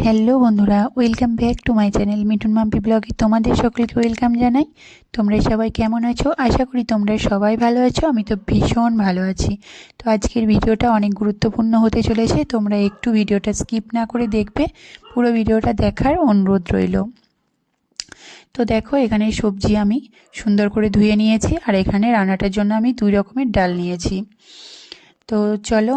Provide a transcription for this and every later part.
Hello বন্ধুরা, welcome back to my channel Mithun Mampi ব্লগে তোমাদের সকলকে ওয়েলকাম জানাই। তোমরা সবাই কেমন আছো? আশা করি তোমরা সবাই ভালো আছো। আমি তো ভীষণ ভালো আছি। তো আজকের ভিডিওটা অনেক গুরুত্বপূর্ণ হতে চলেছে, তোমরা একটু ভিডিওটা স্কিপ না করে দেখবে। পুরো ভিডিওটা দেখার অনুরোধ রইল। তো দেখো, এখানে সবজি আমি সুন্দর করে ধুয়ে নিয়েছি, আর এখানে রান্নাটার জন্য আমি 2 রকমের ডাল নিয়েছি। তো চলো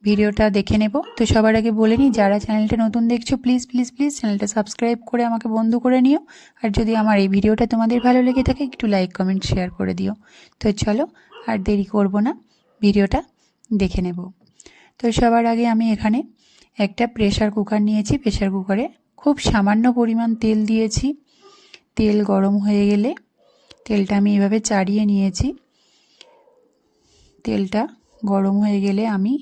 ভিডিওটা দেখে নেব। তো সবার আগে বলে নিই, যারা চ্যানেলটা নতুন দেখছো প্লিজ প্লিজ প্লিজ চ্যানেলটা সাবস্ক্রাইব করে আমাকে বন্ধু করে নিও। আর যদি আমার এই ভিডিওটা তোমাদের ভালো লেগে থাকে একটু লাইক কমেন্ট শেয়ার করে দিও। তো চলো আর দেরি করব না, ভিডিওটা দেখে নেব। তো সবার আগে আমি এখানে একটা প্রেসার কুকার নিয়েছি। প্রেসার কুকারে খুব সামান্য পরিমাণ তেল দিয়েছি। তেল গরম হয়ে গেলে তেলটা আমি এভাবে চাড়িয়ে নিয়েছি। তেলটা গরম হয়ে গেলে আমি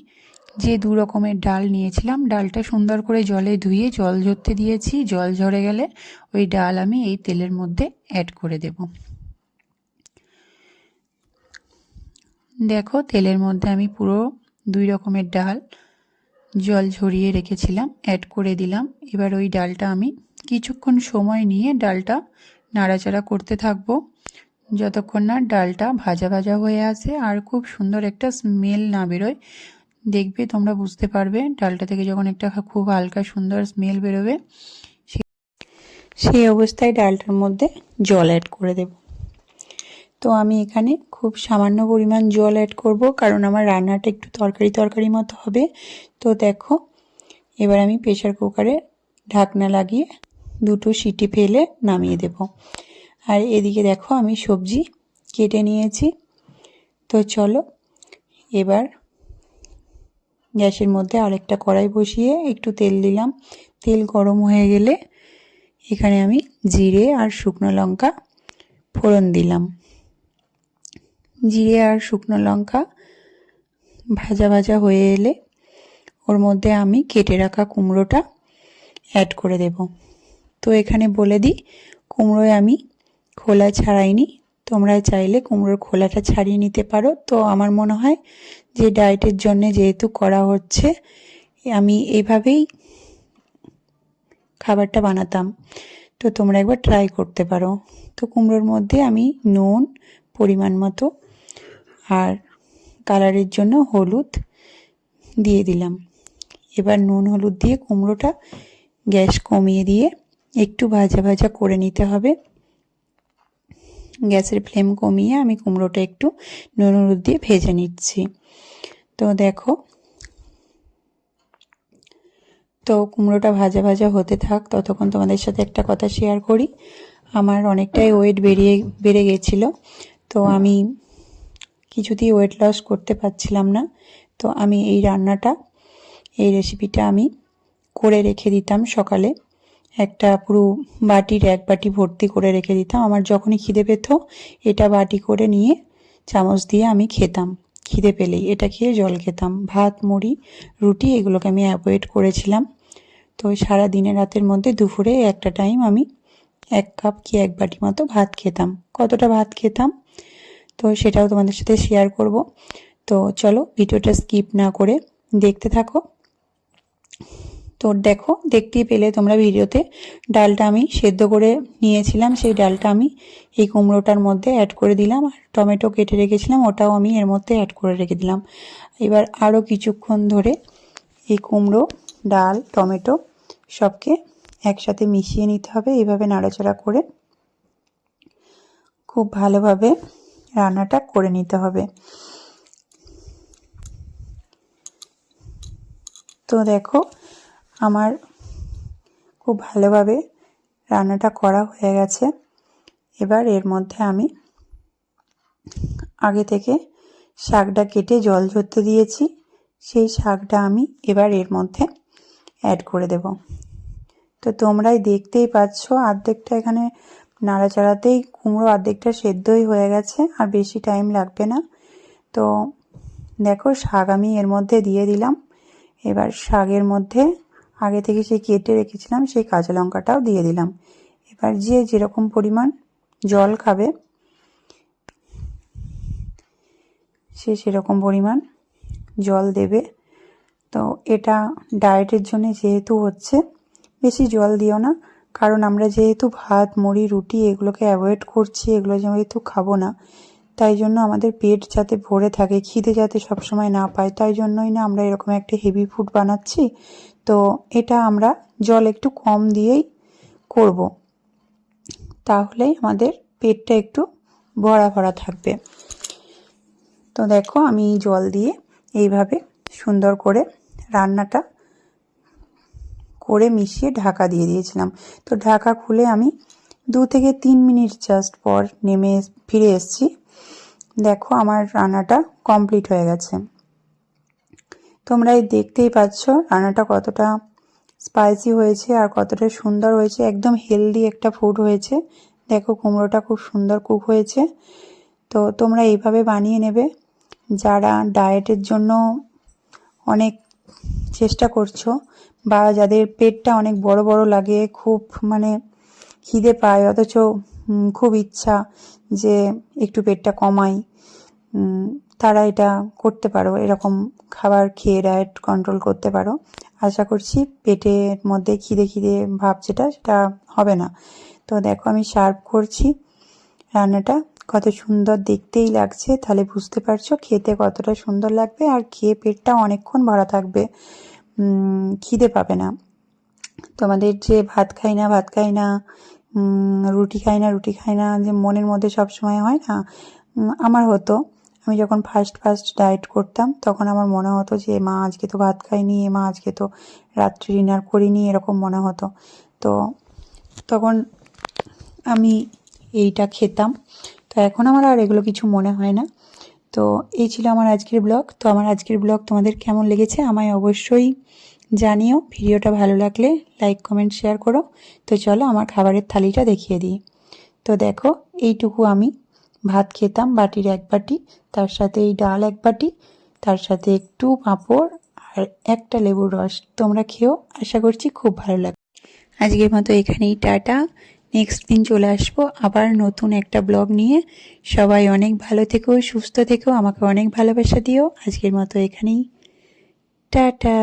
যে 2 রকমের ডাল নিয়েছিলাম, ডালটা সুন্দর করে জলে ধুয়ে জল ঝরতে দিয়েছি। জল ঝরে গেলে ওই ডাল আমি এই তেলের মধ্যে অ্যাড করে দেব। দেখো, তেলের মধ্যে আমি পুরো 2 রকমের ডাল জল ঝরিয়ে রেখেছিলাম অ্যাড করে দিলাম। এবার ওই ডালটা আমি কিছুক্ষণ সময় নিয়ে ডালটা নাড়াচাড়া করতে থাকবো, যতক্ষণ না ডালটা ভাজা ভাজা হয়ে আসে আর খুব সুন্দর একটা স্মেল না বেরোয়। দেখবে, তোমরা বুঝতে পারবে ডালটা থেকে যখন একটা খুব হালকা সুন্দর স্মেল বেরোবে, সেই অবস্থায় ডালটার মধ্যে জল অ্যাড করে দেব। তো আমি এখানে খুব সামান্য পরিমাণ জল অ্যাড করব, কারণ আমার রান্নাটা একটু তরকারি তরকারি মতো হবে। তো দেখো, এবার আমি প্রেসার কুকারে ঢাকনা লাগিয়ে 2টো সিটি ফেলে নামিয়ে দেব। আর এদিকে দেখো, আমি সবজি কেটে নিয়েছি। তো চলো এবার গ্যাসের মধ্যে আরেকটা কড়াই বসিয়ে একটু তেল দিলাম। তেল গরম হয়ে গেলে এখানে আমি জিরে আর শুকনো লঙ্কা ফোড়ন দিলাম। জিরে আর শুকনো লঙ্কা ভাজা ভাজা হয়ে এলে ওর মধ্যে আমি কেটে রাখা কুমড়োটা অ্যাড করে দেব। তো এখানে বলে দিই, কুমড়োয় আমি খোলা ছাড়াইনি। তোমরা চাইলে কুমড়োর খোলাটা ছাড়িয়ে নিতে পারো। তো আমার মনে হয় যে ডায়েটের জন্য যেহেতু করা হচ্ছে, আমি এইভাবেই খাবারটা বানাতাম। তো তোমরা একবার ট্রাই করতে পারো। তো কুমড়োর মধ্যে আমি নুন পরিমাণ মতো আর কালারের জন্য হলুদ দিয়ে দিলাম। এবার নুন হলুদ দিয়ে কুমড়োটা গ্যাস কমিয়ে দিয়ে একটু ভাজা ভাজা করে নিতে হবে। গ্যাসের ফ্লেম কমিয়ে আমি কুমড়োটা একটু নুন হলুদ দিয়ে ভেজে নিচ্ছি। তো দেখো, তো কুমড়োটা ভাজা ভাজা হতে থাক, ততক্ষণ তোমাদের সাথে একটা কথা শেয়ার করি। আমার অনেকটাই ওয়েট বেড়ে গেছিল। তো আমি কিছুতেই ওয়েট লস করতে পারছিলাম না। তো আমি এই রান্নাটা, এই রেসিপিটা আমি করে রেখে দিতাম সকালে। একটা পুরো বাটির 1 বাটি ভর্তি করে রেখে দিতাম। আমার যখনই খিদে পেত এটা বাটি করে নিয়ে চামচ দিয়ে আমি খেতাম। খিদে পেলেই এটা খেয়ে জল খেতাম। ভাত, মুড়ি, রুটি এগুলোকে আমি অ্যাভয়েড করেছিলাম। তো সারা দিনে রাতের মধ্যে দুপুরে একটা টাইম আমি 1 কাপ কি 1 বাটি মতো ভাত খেতাম। কতটা ভাত খেতাম তো সেটাও তোমাদের সাথে শেয়ার করব। তো চলো ভিডিওটা স্কিপ না করে দেখতে থাকো। তো দেখো, দেখতেই পেলে তোমরা ভিডিওতে ডালটা আমি সেদ্ধ করে নিয়েছিলাম। সেই ডালটা আমি এই কুমড়োটার মধ্যে অ্যাড করে দিলাম। আর টমেটো কেটে রেখেছিলাম, ওটাও আমি এর মধ্যে অ্যাড করে রেখে দিলাম। এবার আরও কিছুক্ষণ ধরে এই কুমড়ো, ডাল, টমেটো সবকে একসাথে মিশিয়ে নিতে হবে। এইভাবে নাড়াচাড়া করে খুব ভালোভাবে রান্নাটা করে নিতে হবে। তো দেখো, আমার খুব ভালোভাবে রান্নাটা করা হয়ে গেছে। এবার এর মধ্যে আমি আগে থেকে শাকটা কেটে জল ঝরতে দিয়েছি, সেই শাকটা আমি এবার এর মধ্যে অ্যাড করে দেব। তো তোমরাই দেখতেই পাচ্ছ, অর্ধেকটা এখানে নাড়াচাড়াতেই কুমড়ো অর্ধেকটা সেদ্ধই হয়ে গেছে, আর বেশি টাইম লাগবে না। তো দেখো, শাক আমি এর মধ্যে দিয়ে দিলাম। এবার শাকের মধ্যে আগে থেকে সেই কেটে রেখেছিলাম সেই কাঁচা লঙ্কাটাও দিয়ে দিলাম। এবার যে যেরকম পরিমাণ জল খাবে সে সেরকম পরিমাণ জল দেবে। তো এটা ডায়েটের জন্য যেহেতু হচ্ছে, বেশি জল দিও না, কারণ আমরা যেহেতু ভাত মুড়ি রুটি এগুলোকে অ্যাভয়েড করছি, এগুলো যেহেতু খাবো না, তাই জন্য আমাদের পেট যাতে ভরে থাকে, খিদে যাতে সবসময় না পায়, তাই জন্যই না আমরা এরকম একটা হেভি ফুড বানাচ্ছি। তো এটা আমরা জল একটু কম দিয়েই করব, তাহলেই আমাদের পেটটা একটু ভরা ভরা থাকবে। তো দেখো আমি জল দিয়ে এইভাবে সুন্দর করে রান্নাটা করে মিশিয়ে ঢাকা দিয়ে দিয়েছিলাম। তো ঢাকা খুলে আমি 2 থেকে 3 মিনিট জাস্ট পর ফিরে এসেছি। দেখো আমার রান্নাটা কমপ্লিট হয়ে গেছে। তোমরা দেখতেই পাচ্ছ রান্নাটা কতটা স্পাইসি হয়েছে আর কতটা সুন্দর হয়েছে, একদম হেলদি একটা ফুড হয়েছে। দেখো কুমড়োটা খুব সুন্দর কুক হয়েছে। তো তোমরা এইভাবে বানিয়ে নেবে। যারা ডায়েটের জন্য অনেক চেষ্টা করছো, বা যাদের পেটটা অনেক বড় বড় লাগে, খুব মানে খিদে পায়, অথচ খুব ইচ্ছা যে একটু পেটটা কমাই, তারা এটা করতে পারো, এরকম খাবার খেয়ে ডায়েট কন্ট্রোল করতে পারো। আশা করছি পেটের মধ্যে খিদে খিদে ভাব যেটা সেটা হবে না। তো দেখো আমি সার্ভ করছি রান্নাটা, কত সুন্দর দেখতেই লাগছে, তাহলে বুঝতে পারছো খেতে কতটা সুন্দর লাগবে, আর খেয়ে পেটটা অনেকক্ষণ ভরা থাকবে, খিদে পাবে না। তোমাদের যে ভাত খাই না রুটি খাই না যে মনের মধ্যে সব সময় হয় না, আমার হতো। আমি যখন ফার্স্ট ডায়েট করতাম তখন আমার মনে হতো যে মা আজকে তো ভাত খাইনি, মা আজকে তো রাত্রি ডিনার করিনি, এরকম মনে হতো। তো তখন আমি এইটা খেতাম, তো এখন আমার আর এগুলো কিছু মনে হয় না। তো এই ছিল আমার আজকের ব্লগ। তো আমার আজকের ব্লগ তোমাদের কেমন লেগেছে আমায় অবশ্যই জানিও। ভিডিওটা ভালো লাগলে লাইক কমেন্ট শেয়ার করো। তো চলো আমার খাবারের থালিটা দেখিয়ে দিই। তো দেখো এইটুকু আমি ভাত খেতাম, বাটির 1 বাটি, তার সাথে এই ডাল 1 বাটি, তার সাথে একটু পাঁপড় আর একটা লেবুর রস। তোমরা খেও, আশা করছি খুব ভালো লাগবে। আজকের মতো এখানেই টাটা। নেক্সট দিন চলে আসবো আবার নতুন একটা ব্লগ নিয়ে। সবাই অনেক ভালো থেকো, সুস্থ থেকো, আমাকে অনেক ভালোবাসা দিও। আজকের মতো এখানেই টাটা।